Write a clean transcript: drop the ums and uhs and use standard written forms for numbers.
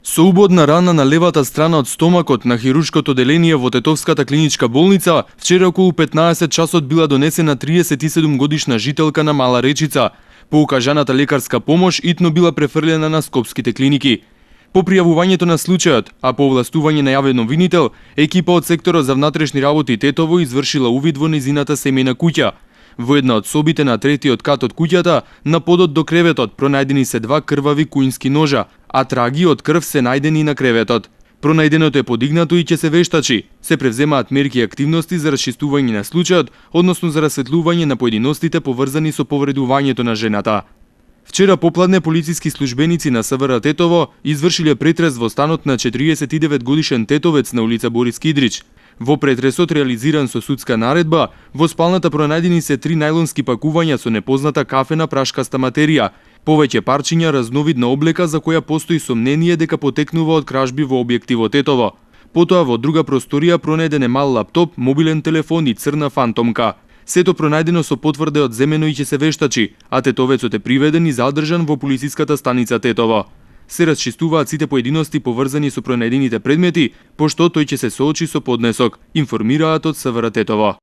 Со убодна рана на левата страна од стомакот на хируршкото оделение во Тетовската клиничка болница, вчера околу 15 часот била донесена 37 годишна жителка на Мала Речица. По укажаната лекарска помош итно била префрлена на скопските клиники. По пријавувањето на случајот, а по овластување на јавен обвинител, екипа од секторот за внатрешни работи Тетово извршила увид во незината семејна куќа. Во една од собите на третиот кат од куќата, на подот до креветот пронајдени се 2 крвави кујнски ножа, а траги од крв се најдени на креветот. Пронајденото е подигнато и ќе се вештачи. Се превземаат мерки и активности за расчистување на случајот, односно за расветлување на поединостите поврзани со повредувањето на жената. Вчера попладне полициски службеници на СВР Тетово извршиле претрес во станот на 49 годишен тетовец на улица Борис Кидрич. Во претресот реализиран со судска наредба, во спалната пронајдени се 3 најлонски пакувања со непозната кафена прашкаста материја, повеќе парчиња разновидна облека за која постои сомнение дека потекнува од кражби во објекти во Тетово. Потоа во друга просторија пронајден е мал лаптоп, мобилен телефон и црна фантомка. Сето пронајдено со потврда од земено и ќе се вештачи, а тетовецот е приведен и задржан во полициската станица Тетово. Се расчистуваат сите поединости поврзани со пронајдените предмети, пошто тој ќе се соочи со поднесок, информираат од СВР Тетово.